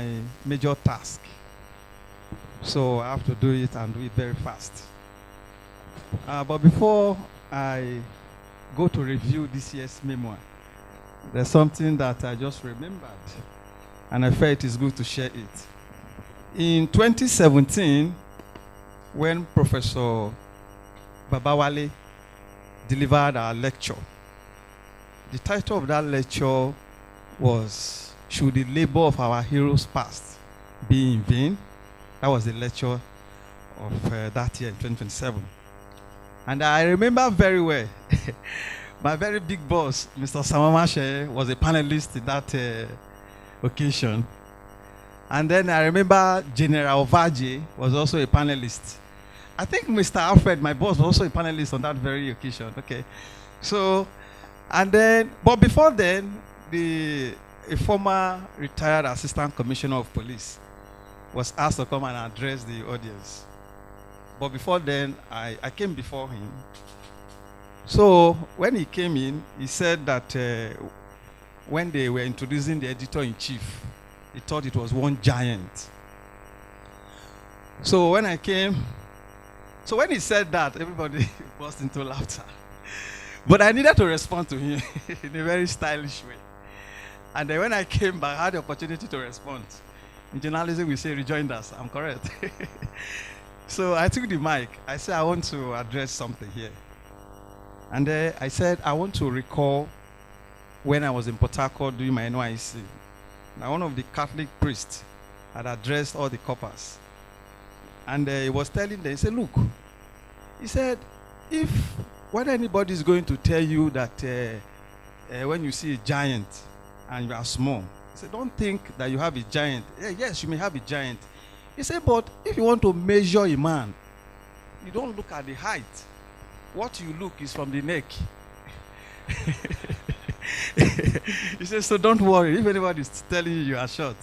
my major task. So I have to do it and do it very fast. But before I go to review this year's memoir, there's something that I just remembered, and I felt it is good to share it. In 2017, when Professor Babawale delivered our lecture, the title of that lecture was, "Should the Labor of Our Heroes Past Be in Vain?" That was the lecture of that year, 2027. And I remember very well, my very big boss, Mr. Samamashe, was a panelist in that occasion. And then I remember General Ovaje was also a panelist. I think Mr. Alfred, my boss, was also a panelist on that very occasion. Okay. So, and then, but before then, a former retired assistant commissioner of police was asked to come and address the audience. But before then, I came before him. So when he came in, he said that when they were introducing the editor-in-chief, he thought it was one giant. So when I came, so when he said that, everybody burst into laughter. But I needed to respond to him in a very stylish way. And then when I came back, I had the opportunity to respond. In journalism, we say rejoinders. I'm correct. So I took the mic. I said, I want to address something here. And I said, I want to recall when I was in Port Harcourt doing my NYC. Now, one of the Catholic priests had addressed all the coppers. And he was telling them, he said, look, he said, if when anybody is going to tell you that when you see a giant and you are small, he said, don't think that you have a giant. Yes, you may have a giant. He said, but if you want to measure a man, you don't look at the height. What you look is from the neck. He said, so don't worry. If anybody is telling you you are short,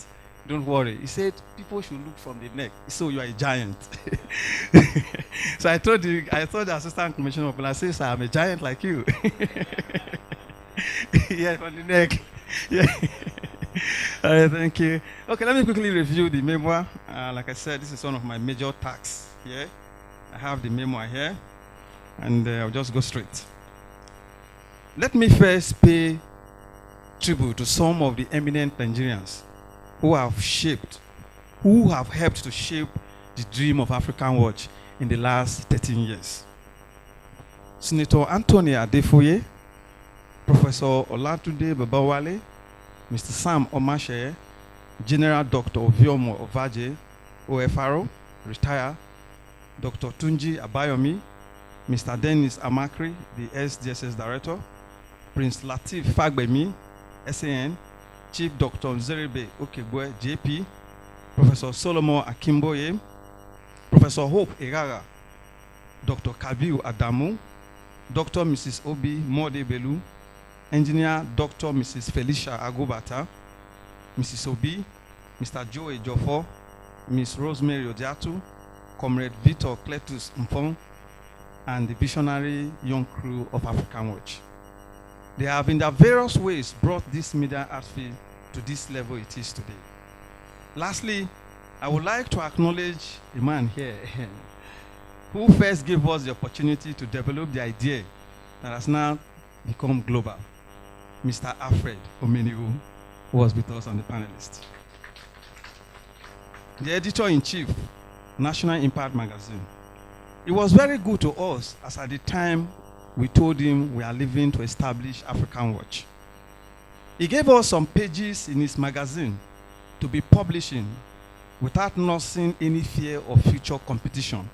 don't worry. He said, people should look from the neck. So you are a giant. So I told the assistant commissioner of police, I said, sir, I'm a giant like you. Yeah, from the neck. Yeah. All right, thank you. Okay, let me quickly review the memoir. Like I said, this is one of my major tasks here. I have the memoir here, and I'll just go straight. Let me first pay tribute to some of the eminent Nigerians who have helped to shape the dream of Afrikanwatch in the last 13 years. Senator Anthony Adefoye, Professor Olatunde Babawale, Mr. Sam Omashe, General Dr. Oviomo Ovaje, OFRO, retired, Dr. Tunji Abayomi, Mr. Dennis Amakri, the SDSS Director, Prince Latif Fagbemi, SAN, Chief Dr. Nzeribe Okegwe, JP, Professor Solomon Akimboye, Professor Hope Egara, Dr. Kabiu Adamu, Dr. Mrs. Obi Modebelu, Engineer Dr. Mrs. Felicia Agubata, Mrs. Obi, Mr. Joe Ejofo, Ms. Rosemary Odiatu, Comrade Victor Cletus Mfong, and the visionary young crew of Afrikanwatch. They have in their various ways brought this media outfit to this level it is today. Lastly, I would like to acknowledge a man here who first gave us the opportunity to develop the idea that has now become global, Mr. Alfred Omeniwu, who was with us on the panelist. The editor-in-chief, National Impact Magazine. It was very good to us as at the time we told him we are leaving to establish Afrikanwatch. He gave us some pages in his magazine to be publishing without nursing any fear of future competition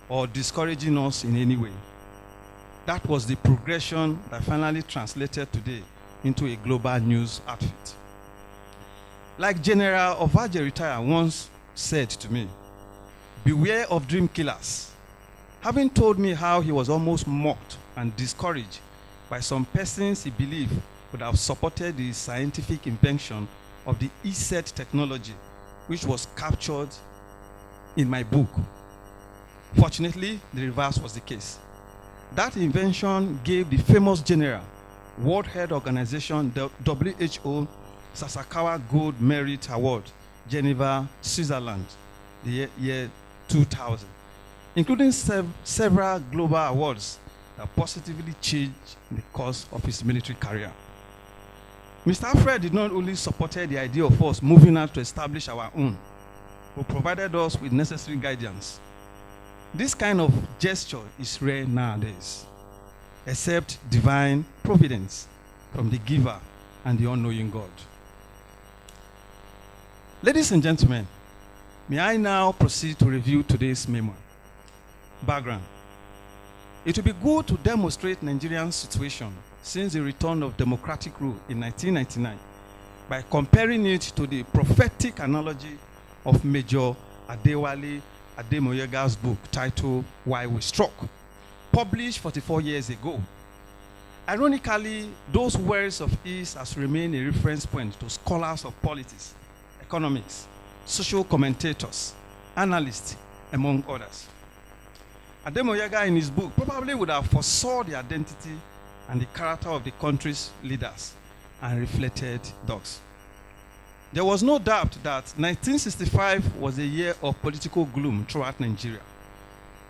or discouraging us in any way. That was the progression that finally translated today into a global news outfit. Like General Ovaje retired once said to me, beware of dream killers. Having told me how he was almost mocked and discouraged by some persons he believed would have supported the scientific invention of the ESET technology, which was captured in my book. Fortunately, the reverse was the case. That invention gave the famous general, World Health Organization, the WHO, Sasakawa Gold Merit Award Geneva, Switzerland, the year 2000, including several global awards that positively changed the course of his military career. Mr. Alfred did not only support the idea of us moving out to establish our own, but provided us with necessary guidance. This kind of gesture is rare nowadays, except divine providence from the giver and the all-knowing God. Ladies and gentlemen, may I now proceed to review today's memoir. Background. It will be good to demonstrate Nigeria's situation since the return of democratic rule in 1999 by comparing it to the prophetic analogy of Major Adewale Ademoyega's book titled Why We Struck, published 44 years ago. Ironically, those words of his has remained a reference point to scholars of politics, economics, social commentators, analysts, among others. Ademoyega in his book probably would have foresaw the identity and the character of the country's leaders and reflected thus. There was no doubt that 1965 was a year of political gloom throughout Nigeria.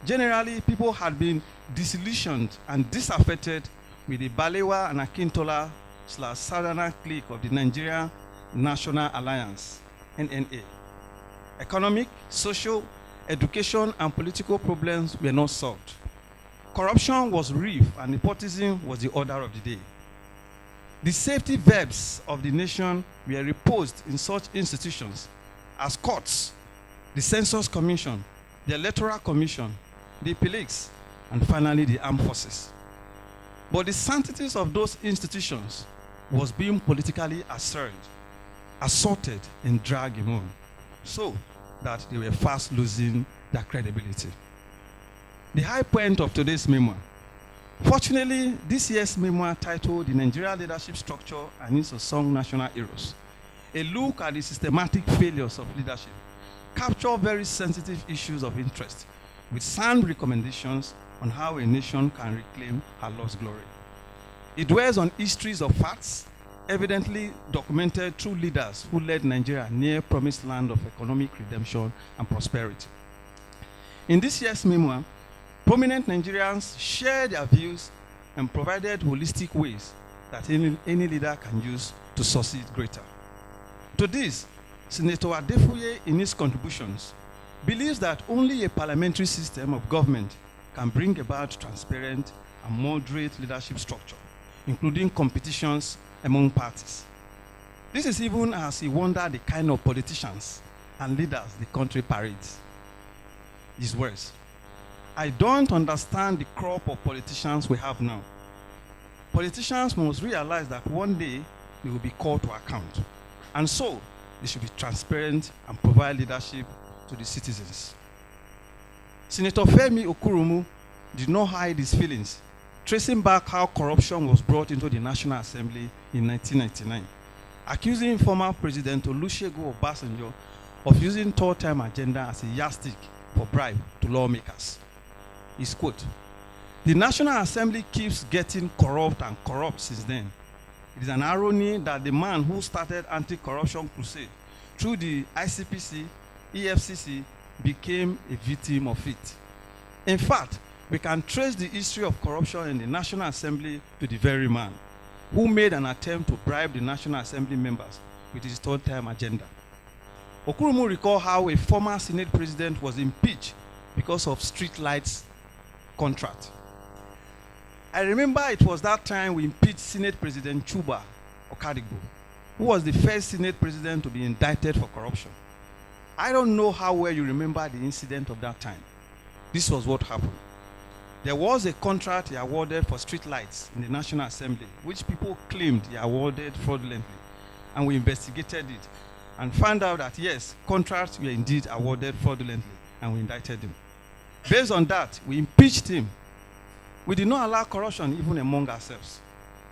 Generally, people had been disillusioned and disaffected with the Balewa and Akintola/Southern clique of the Nigerian National Alliance, NNA. Economic, social, education, and political problems were not solved. Corruption was rife and nepotism was the order of the day. The safety verbs of the nation were reposed in such institutions as courts, the Census Commission, the Electoral Commission, the police, and finally the armed forces. But the sanctities of those institutions was being politically assaulted and dragged on, so that they were fast losing their credibility. The high point of today's memoir. Fortunately, this year's memoir titled The Nigerian Leadership Structure and Its Unsung National Heroes, a look at the systematic failures of leadership, capture very sensitive issues of interest with sound recommendations on how a nation can reclaim her lost glory. It dwells on histories of facts, evidently documented through leaders who led Nigeria near promised land of economic redemption and prosperity. In this year's memoir, prominent Nigerians shared their views and provided holistic ways that any leader can use to succeed greater. To this, Senator Adefuye, in his contributions, believes that only a parliamentary system of government can bring about transparent and moderate leadership structure, including competitions among parties. This is even as he wondered the kind of politicians and leaders the country parades. His words: I don't understand the crop of politicians we have now. Politicians must realize that one day they will be called to account, and so they should be transparent and provide leadership to the citizens. Senator Femi Okurumu did not hide his feelings, tracing back how corruption was brought into the National Assembly in 1999, accusing former President Olusegun Obasanjo of using third-term agenda as a yardstick for bribe to lawmakers. His quote: "The National Assembly keeps getting corrupt and corrupt since then. It is an irony that the man who started anti-corruption crusade through the ICPC, EFCC, became a victim of it. In fact, we can trace the history of corruption in the National Assembly to the very man who made an attempt to bribe the National Assembly members with his third-term agenda." Okurumu recalled how a former Senate president was impeached because of street lights contract. I remember it was that time we impeached Senate President Chuba Okadigbo, who was the first Senate president to be indicted for corruption. I don't know how well you remember the incident of that time. This was what happened. There was a contract he awarded for street lights in the National Assembly, which people claimed he awarded fraudulently, and we investigated it and found out that yes, contracts were indeed awarded fraudulently, and we indicted him. Based on that, we impeached him. We did not allow corruption even among ourselves.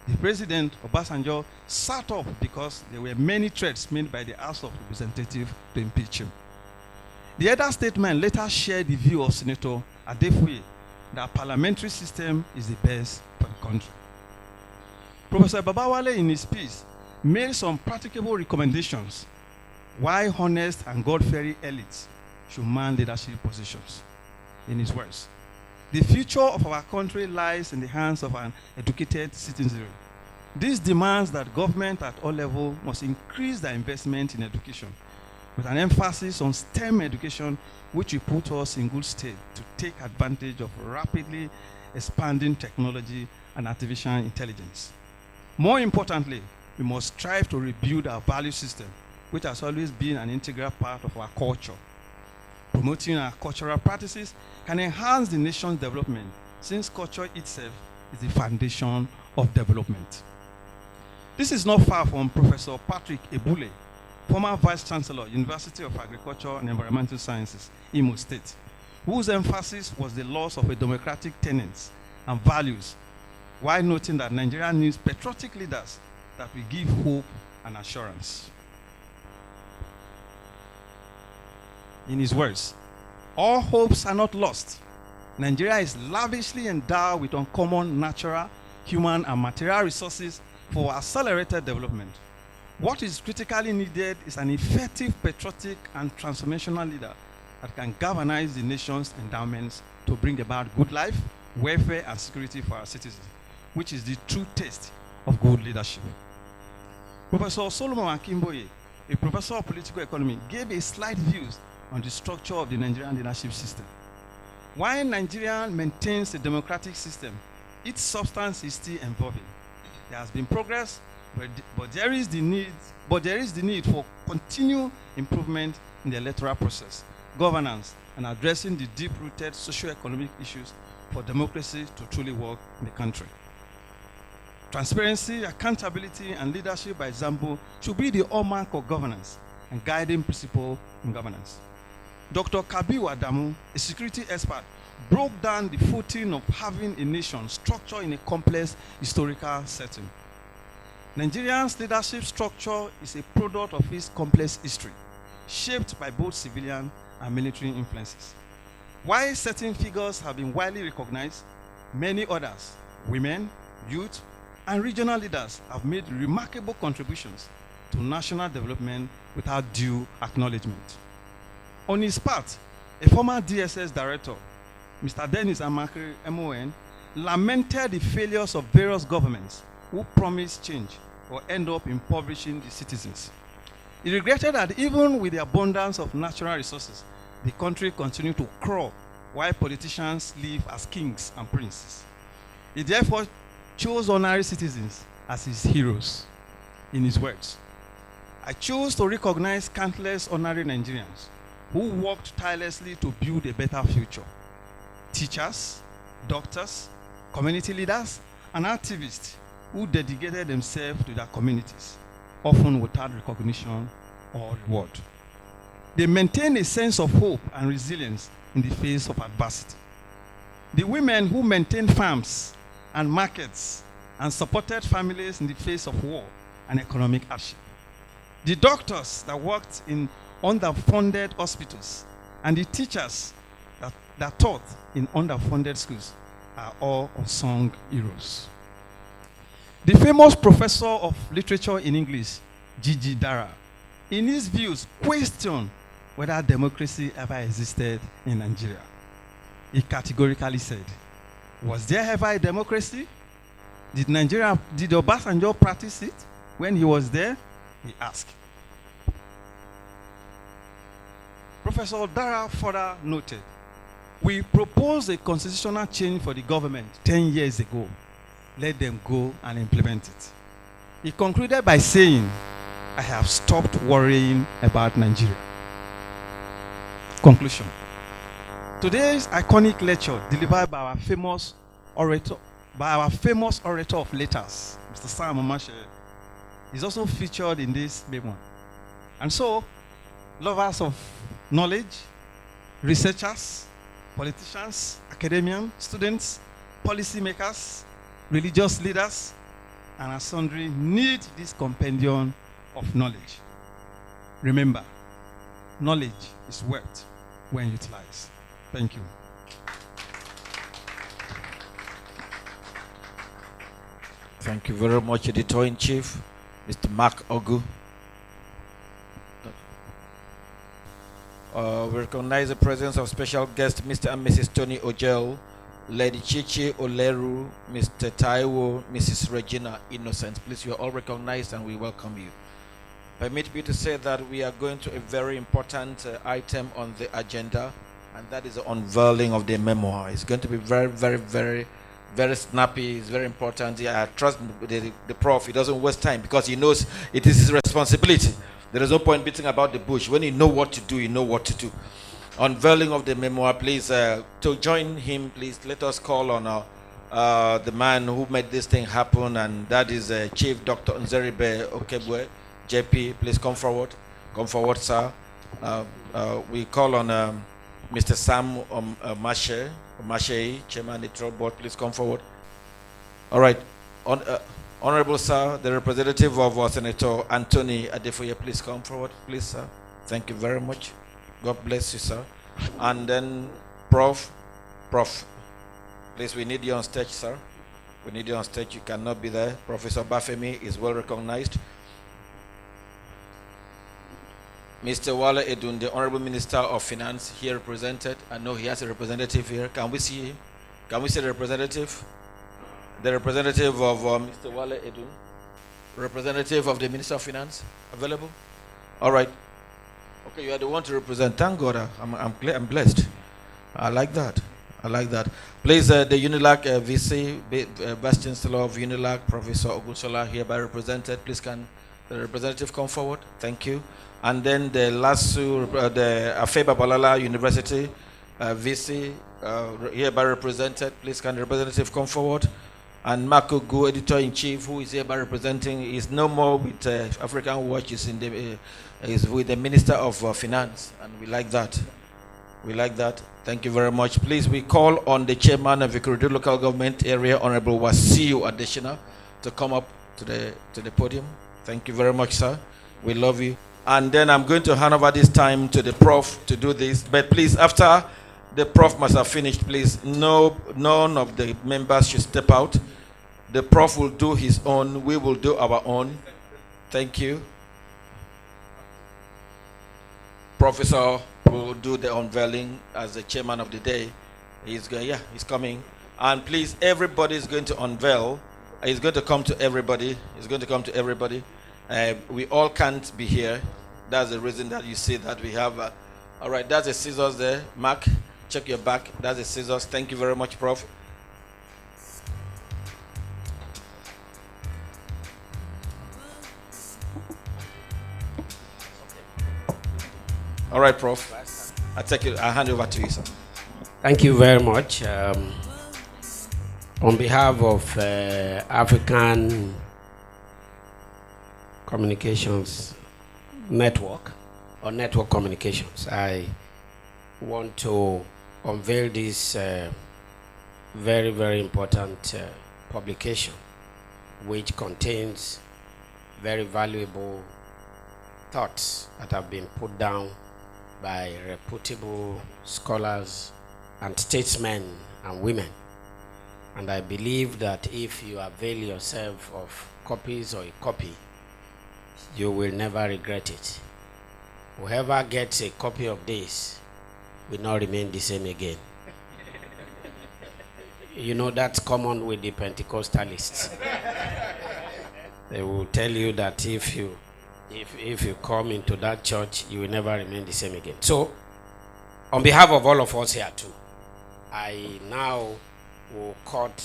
The president, Obasanjo, sat up because there were many threats made by the House of Representatives to impeach him. The other statement later shared the view of Senator Adefuye that parliamentary system is the best for the country. Professor Babawale, in his piece, made some practicable recommendations. why honest and God-fearing elites should man leadership positions. In his words, the future of our country lies in the hands of an educated citizenry. This demands that government at all levels must increase their investment in education, with an emphasis on STEM education, which will put us in good state to take advantage of rapidly expanding technology and artificial intelligence. More importantly, we must strive to rebuild our value system, which has always been an integral part of our culture. Promoting our cultural practices can enhance the nation's development, since culture itself is the foundation of development. This is not far from Professor Patrick Ebule, former Vice Chancellor, University of Agriculture and Environmental Sciences, Imo State, whose emphasis was the loss of a democratic tenets and values, while noting that Nigeria needs patriotic leaders that will give hope and assurance. In his words, all hopes are not lost. Nigeria is lavishly endowed with uncommon natural, human, and material resources for accelerated development. What is critically needed is an effective, patriotic, and transformational leader that can galvanize the nation's endowments to bring about good life, welfare, and security for our citizens, which is the true taste of good leadership. Professor Solomon Akimboye, a professor of political economy, gave a slight views on the structure of the Nigerian leadership system. While Nigeria maintains a democratic system, its substance is still evolving. There has been progress, but there is the need for continued improvement in the electoral process, governance, and addressing the deep-rooted socio-economic issues for democracy to truly work in the country. Transparency, accountability, and leadership by example should be the hallmark of governance and guiding principle in governance. Dr. Kabiru Adamu, a security expert, broke down the footing of having a nation structured in a complex historical setting. Nigeria's leadership structure is a product of its complex history, shaped by both civilian and military influences. While certain figures have been widely recognized, many others, women, youth, and regional leaders have made remarkable contributions to national development without due acknowledgement. On his part, a former DSS director, Mr. Dennis Amakri, MON, lamented the failures of various governments who promised change or end up impoverishing the citizens. He regretted that even with the abundance of natural resources, the country continued to crawl while politicians live as kings and princes. He therefore chose ordinary citizens as his heroes. In his words, I chose to recognize countless ordinary Nigerians who worked tirelessly to build a better future. Teachers, doctors, community leaders, and activists who dedicated themselves to their communities, often without recognition or reward. They maintained a sense of hope and resilience in the face of adversity. The women who maintained farms and markets and supported families in the face of war and economic hardship. The doctors that worked in underfunded hospitals and the teachers that taught in underfunded schools are all unsung heroes. The famous professor of literature in English, G.G. Dara, in his views, questioned whether democracy ever existed in Nigeria. He categorically said, was there ever a democracy? Did Obasanjo practice it when he was there? He asked. Professor Dara further noted, we proposed a constitutional change for the government 10 years ago. Let them go and implement it. He concluded by saying, I have stopped worrying about Nigeria. Conclusion. Today's iconic lecture, delivered by our famous orator of letters, Mr. Sam Omashe, is also featured in this memoir. And so, lovers of knowledge, researchers, politicians, academians, students, policymakers, religious leaders, and sundry need this compendium of knowledge. Remember, knowledge is wealth when utilized. Thank you. Thank you very much, Editor-in-Chief, Mr. Mark Orgu. We recognize the presence of special guest Mr. and Mrs. Tony Ojel, Lady Chichi Oleru, Mr. Taiwo, Mrs. Regina Innocent. Please, you are all recognized and we welcome you. Permit me to say that we are going to a very important item on the agenda, and that is the unveiling of the memoir. It's going to be very, very, very, very snappy. It's very important. Yeah, I trust the prof. He doesn't waste time because he knows it is his responsibility. There is no point beating about the bush. When you know what to do, you know what to do. Unveiling of the memoir, please, to join him, please, let us call on the man who made this thing happen, and that is Chief Dr. Nzeribe Okebwe, JP. Please come forward. Come forward, sir. We call on Mr. Sam Mashe, Chairman of the Troll Board. Please come forward. All right. Honorable sir, the representative of Senator Anthony Adefoye, please come forward, please, sir. Thank you very much. God bless you, sir. And then Prof, please, we need you on stage, sir. We need you on stage. You cannot be there. Professor Bafemi is well recognized. Mr. Wale Edun, the Honorable Minister of Finance, here represented. I know he has a representative here. Can we see him? Can we see the representative? The representative of Mr. Wale Edun, representative of the Minister of Finance, available? All right. Okay, you are the one to represent. Thank God. I'm blessed. I like that. I like that. Please, the UNILAC VC, Vice Chancellor of UNILAC, Professor Ogunsola, hereby represented. Please, can the representative come forward? Thank you. And then the LASU, the Afeba Balala University VC, hereby represented. Please, can the representative come forward? And Marco Gu, editor-in-chief, who is hereby representing, is no more with Afrikanwatch, is with the Minister of Finance, and we like that. We like that. Thank you very much. Please, we call on the chairman of the Ikorodu Local Government Area, Honorable Wasiu Adesina, to come up to the podium. Thank you very much, sir. We love you. And then I'm going to hand over this time to the prof to do this. But please, after the prof must have finished, please, none of the members should step out. The prof will do his own. We will do our own. Thank you. Professor will do the unveiling as the chairman of the day. He's coming. And please, everybody is going to unveil. He's going to come to everybody. He's going to come to everybody. We all can't be here. That's the reason that you see that we have. All right, that's the scissors there. Mark, check your back. That's the scissors. Thank you very much, Prof. All right, Prof. I hand over to you, sir. Thank you very much. On behalf of African Communications Network, or Network Communications, I want to unveil this very, very important publication, which contains very valuable thoughts that have been put down by reputable scholars and statesmen and women. And I believe that if you avail yourself of copies or a copy, you will never regret it. Whoever gets a copy of this will not remain the same again. You know, that's common with the Pentecostalists. They will tell you that if you come into that church, you will never remain the same again. So, on behalf of all of us here too, I now will cut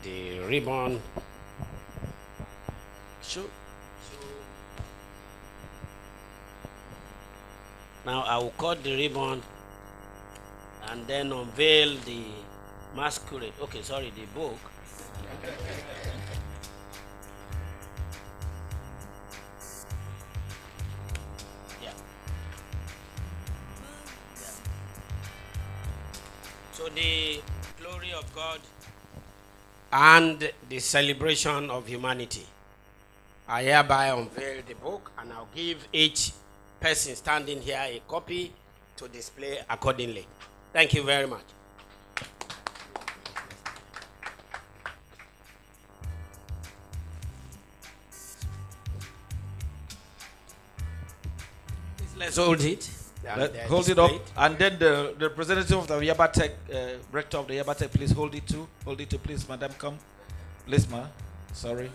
the ribbon. Sure. Now I will cut the ribbon and then unveil the masquerade. Okay, sorry, the book. So the glory of God and the celebration of humanity. I hereby unveil the book, and I'll give each person standing here a copy to display accordingly. Thank you very much. Please, let's hold it. Hold it up. And then the representative of the Yabatek, rector of the Yabatek, please hold it too. Hold it too, please, madam, come. Please, ma. Sorry.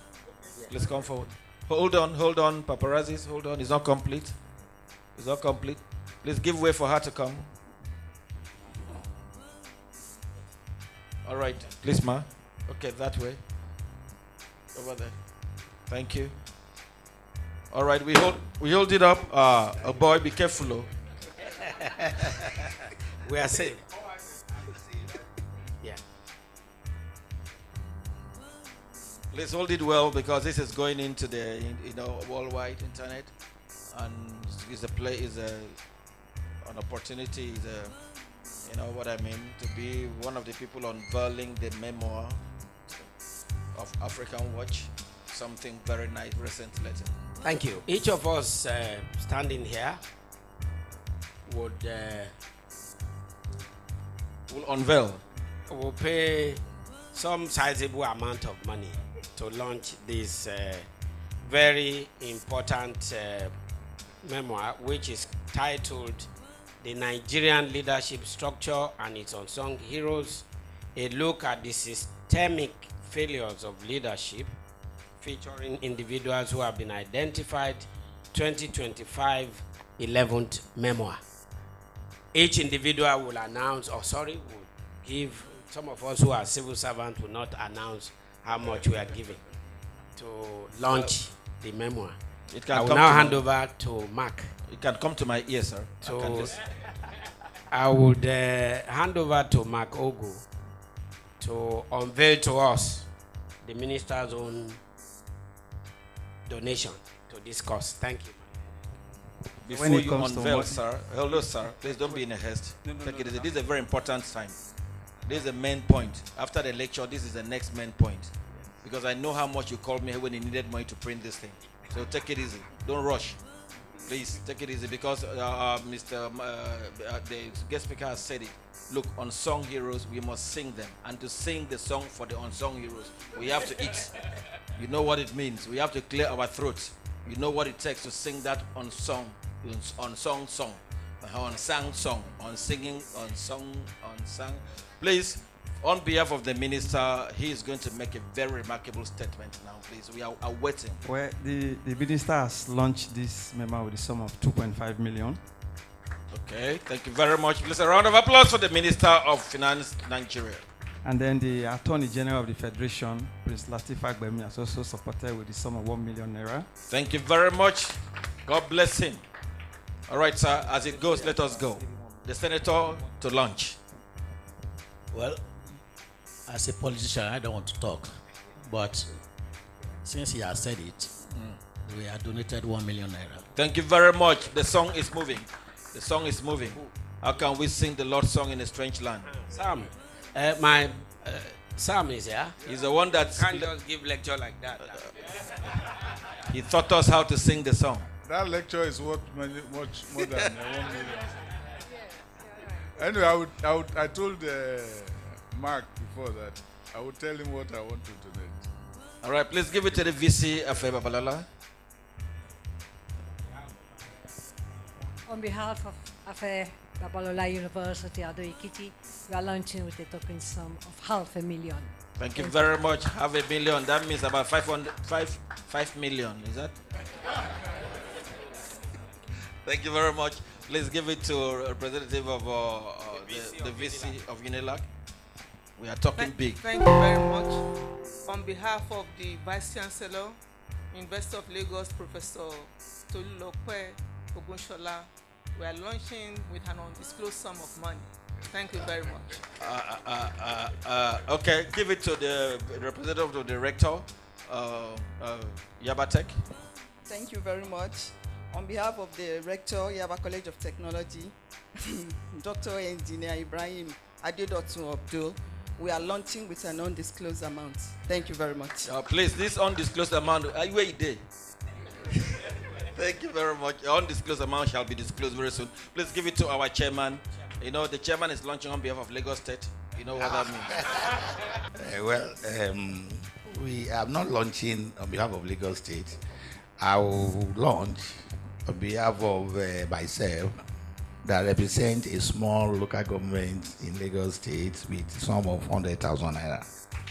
Please come forward. Hold on, paparazzis, hold on. It's not complete. It's not complete. Please give way for her to come. All right, please, ma. Okay, that way. Over there. Thank you. All right, we hold it up. Oh boy, be careful, oh. We are safe. Yeah. Please hold it well because this is going into the worldwide internet, and is an opportunity. What I mean, to be one of the people unveiling the memoir of Afrikanwatch. Something very nice, recent letter. Thank you. Each of us standing here will unveil. Will pay some sizable amount of money to launch this very important memoir, which is titled The Nigerian Leadership Structure and Its Unsung Heroes, a look at the systemic failures of leadership, featuring individuals who have been identified. 2025 11th memoir. Each individual will announce, will give. Some of us who are civil servants will not announce how much we are giving to launch the memoir. I will now hand over to Mark. It can come to my ear, sir. I would hand over to Mark Orgu to unveil to us the minister's own donation to this cause. Thank you. Before you unveil, sir, hello, sir, please don't be in a haste. Take it easy. This is a very important time. This is the main point. After the lecture, this is the next main point. Because I know how much you called me when you needed money to print this thing. So take it easy. Don't rush. Please take it easy because the guest speaker has said it. Look, unsung heroes, we must sing them. And to sing the song for the unsung heroes, we have to eat. You know what it means. We have to clear our throats. You know what it takes to sing that unsung song, unsung song, unsung. Please, on behalf of the minister, he is going to make a very remarkable statement now. Please, we are waiting. Well, the minister has launched this memo with a sum of 2.5 million. Okay, thank you very much. Please, a round of applause for the Minister of Finance, Nigeria. And then the Attorney General of the Federation, Prince Lateef Fagbemi, has also supported with the sum of 1 million naira. Thank you very much. God bless him. All right, sir, as it goes, let us go. The senator to lunch. Well, as a politician, I don't want to talk, but since he has said it, we have donated 1 million naira. Thank you very much. The song is moving. The song is moving. How can we sing the Lord's song in a strange land? Sam, Sam is here. He's the one that Can't just give lecture like that. He taught us how to sing the song. That lecture is worth much more than 1 million. Anyway, I told Mark before that I would tell him what I want to donate. All right, please give it to the VC of Babalala. On behalf of Afe Babalola University, Ado Ekiti, we are launching with a token sum of 500,000. Thank you very much. 500,000. That means about 5 million. Is that? Thank you very much. Please give it to a representative of the VC of Unilag. We are talking big. Thank you very much. On behalf of the Vice Chancellor, University of Lagos, Professor Tolulope Ogunshola, we are launching with an undisclosed sum of money. Thank you very much. Okay, give it to the representative of the rector, Yabatek. Thank you very much. On behalf of the rector, Yaba College of Technology, Dr. Engineer Ibrahim Adedotun Abdul, we are launching with an undisclosed amount. Thank you very much. Please, this undisclosed amount, are you there? Thank you very much. The undisclosed amount shall be disclosed very soon. Please give it to our chairman. You know, the chairman is launching on behalf of Lagos State. You know what that means? We are not launching on behalf of Lagos State. I will launch on behalf of myself, that represent a small local government in Lagos State with a sum of 100,000 naira.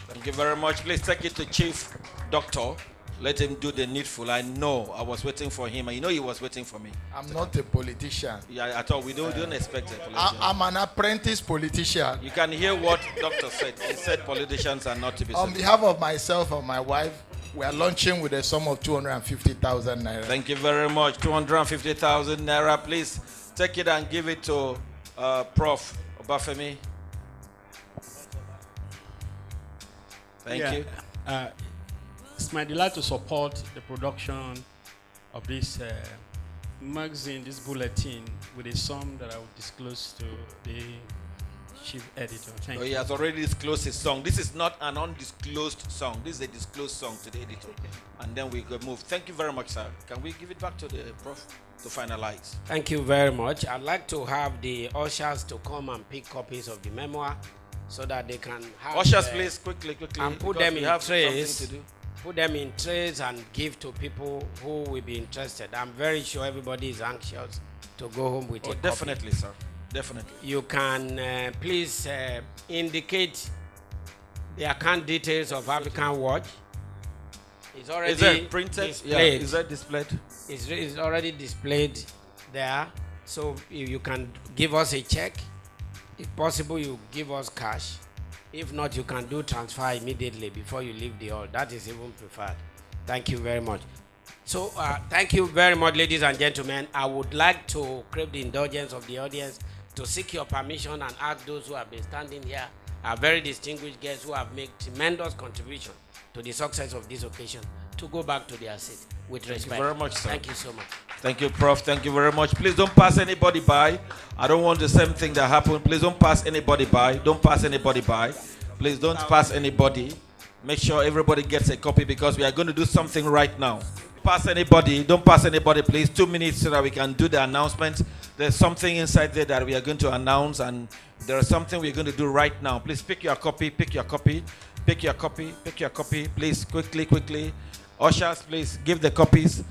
Thank you very much. Please take it to Chief Doctor. Let him do the needful. I know I was waiting for him, and you know he was waiting for me. I'm not a politician. Yeah, at all. We don't expect a politician. I'm an apprentice politician. You can hear what Doctor said. He said politicians are not to be. On behalf of myself and my wife, we are launching with a sum of 250,000 naira. Thank you very much. 250,000 naira. Please take it and give it to Prof. Obafemi. Thank you. It's my delight to support the production of this magazine, this bulletin, with a sum that I will disclose to the chief editor. Thank you. He has already disclosed his song. This is not an undisclosed song. This is a disclosed song to the editor. And then we could move. Thank you very much, sir. Can we give it back to the Prof to finalize? Thank you very much. I'd like to have the ushers to come and pick copies of the memoir so that they can have... Ushers, please, quickly. And put them in trays. Put them in trays and give to people who will be interested. I'm very sure everybody is anxious to go home with a copy. Definitely, sir. Definitely. You can please indicate the account details of Afrikanwatch. It's already is it printed? displayed. Yeah. Is that displayed? It's already displayed there. So you can give us a check. If possible, you give us cash. If not, you can do transfer immediately before you leave the hall. That is even preferred. Thank you very much. So thank you very much, ladies and gentlemen. I would like to crave the indulgence of the audience to seek your permission and ask those who have been standing here, our very distinguished guests who have made tremendous contribution to the success of this occasion, to go back to their seat with respect. Thank you very much, sir. Thank you so much. Thank you, Prof. Thank you very much. Please don't pass anybody by. I don't want the same thing that happened. Please don't pass anybody by. Don't pass anybody by. Please don't pass anybody. Make sure everybody gets a copy because we are going to do something right now. Pass anybody. Don't pass anybody, please. 2 minutes so that we can do the announcement. There's something inside there that we are going to announce, and there is something we're going to do right now. Please pick your copy. Pick your copy. Pick your copy. Pick your copy. Please, quickly. Ushers, please give the copies.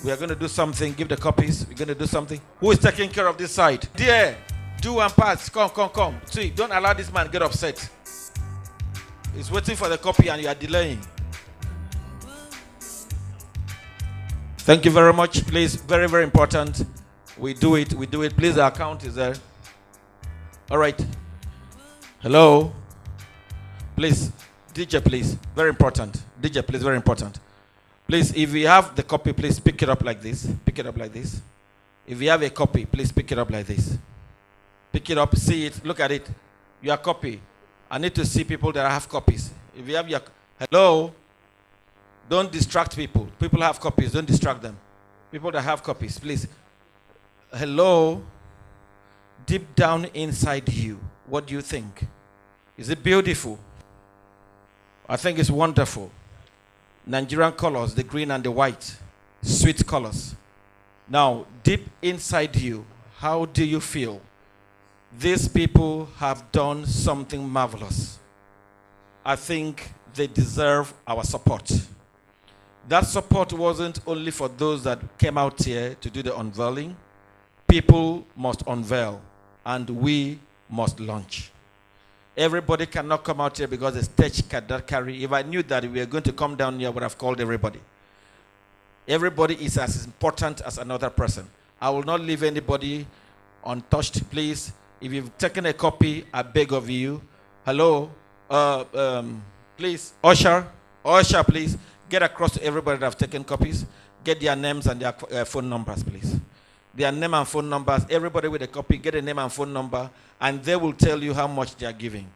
We are going to do something. Give the copies. We're going to do something. Who is taking care of this side? Dear, do and pass. Come. See, don't allow this man get upset. He's waiting for the copy and you are delaying. Thank you very much. Please, very, very important. We do it. Please, the account is there. All right. Hello. Please, DJ, please. Very important. DJ, please, very important. Please, if you have the copy, please pick it up like this. Pick it up like this. If you have a copy, please pick it up like this. Pick it up, see it, look at it. Your copy. I need to see people that have copies. If you have your... Hello? Don't distract people. People have copies. Don't distract them. People that have copies, please. Hello? Deep down inside you, what do you think? Is it beautiful? I think it's wonderful. Nigerian colors, the green and the white. Sweet colors. Now, deep inside you, how do you feel? These people have done something marvelous. I think they deserve our support. That support wasn't only for those that came out here to do the unveiling. People must unveil, and we must launch. Everybody cannot come out here because the stage cannot carry. If I knew that we were going to come down here, I would have called everybody. Everybody is as important as another person. I will not leave anybody untouched, please. If you've taken a copy, I beg of you. Hello, please, usher, please, get across to everybody that have taken copies. Get their names and their phone numbers, please. Their name and phone numbers. Everybody with a copy, get a name and phone number, and they will tell you how much they are giving.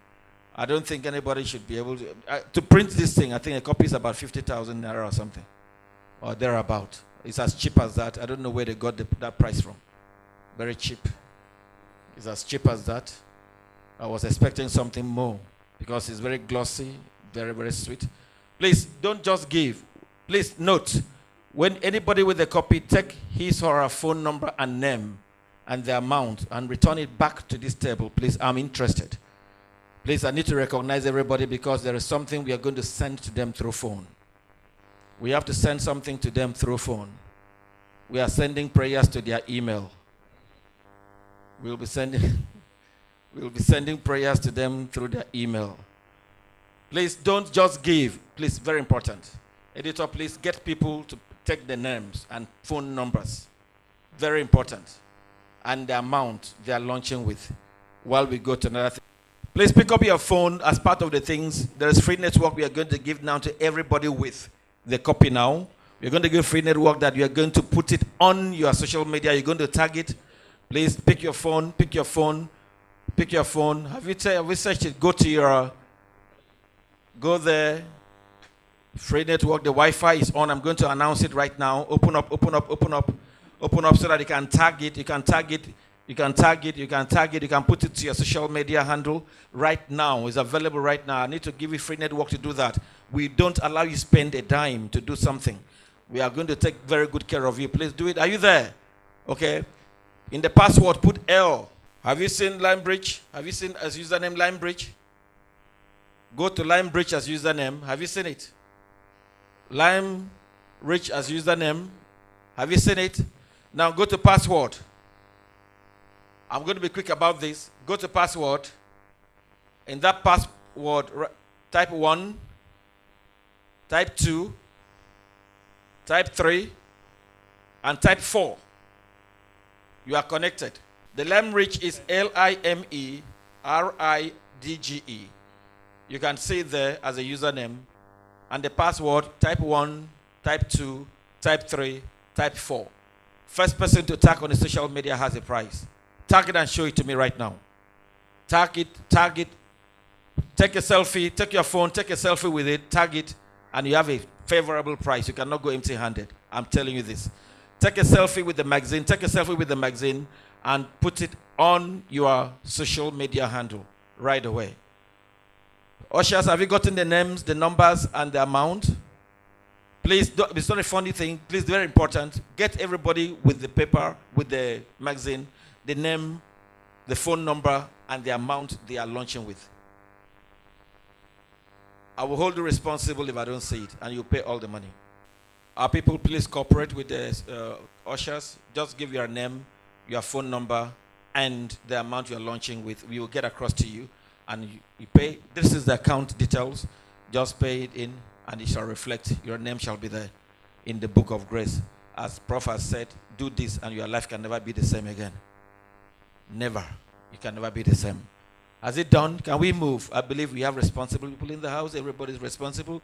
I don't think anybody should be able to print this thing. I think a copy is about 50,000 naira or something, or thereabout. It's as cheap as that. I don't know where they got that price from. Very cheap. It's as cheap as that. I was expecting something more because it's very glossy, very, very sweet. Please, don't just give. Please note, when anybody with a copy, take his or her phone number and name and the amount and return it back to this table. Please, I'm interested. Please, I need to recognize everybody because there is something we are going to send to them through phone. We have to send something to them through phone. We are sending prayers to their email. We'll be sending prayers to them through their email. Please don't just give. Please, very important. Editor, please get people to take the names and phone numbers. Very important. And the amount they are launching with while we go to another thing. Please pick up your phone as part of the things. There is free network we are going to give now to everybody with the copy now. We're going to give free network that you are going to put it on your social media. You're going to tag it. Please pick your phone, pick your phone, pick your phone. Have you searched it? Go there. Free network, the Wi-Fi is on. I'm going to announce it right now. Open up so that you can tag it. You can tag it. You can tag it. You can tag it. You can put it to your social media handle right now. It's available right now. I need to give you free network to do that. We don't allow you spend a dime to do something. We are going to take very good care of you. Please do it. Are you there? Okay. In the password, put L. Have you seen LimeBridge? Have you seen as username LimeBridge? Go to LimeBridge as username. Have you seen it? LimeBridge as username. Have you seen it? Now go to password. I'm going to be quick about this. Go to password. In that password, type 1, type 2, type 3, and type 4. You are connected. The LimeBridge is LimeRidge. You can see it there as a username. And the password, type 1, type 2, type 3, type 4. First person to tag on the social media has a prize. Tag it and show it to me right now. Tag it. Take a selfie, take your phone, take a selfie with it, tag it, and you have a favorable price. You cannot go empty-handed. I'm telling you this. Take a selfie with the magazine, and put it on your social media handle right away. Ushers, have you gotten the names, the numbers, and the amount? Please, it's not a funny thing. Please, very important. Get everybody with the paper, with the magazine, the name, the phone number, and the amount they are launching with. I will hold you responsible if I don't see it, and you pay all the money. Our people, please cooperate with the ushers. Just give your name, your phone number, and the amount you are launching with. We will get across to you, and you pay. This is the account details. Just pay it in, and it shall reflect. Your name shall be there in the book of grace. As Prophet said, do this, and your life can never be the same again. Never. You can never be the same. Has it done? Can we move? I believe we have responsible people in the house. Everybody's responsible.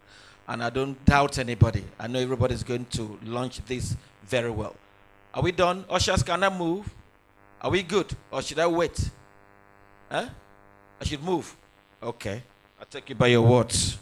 And I don't doubt anybody. I know everybody's going to launch this very well. Are we done? Ushers, can I move? Are we good? Or should I wait? I should move. Okay. I'll take you by your words.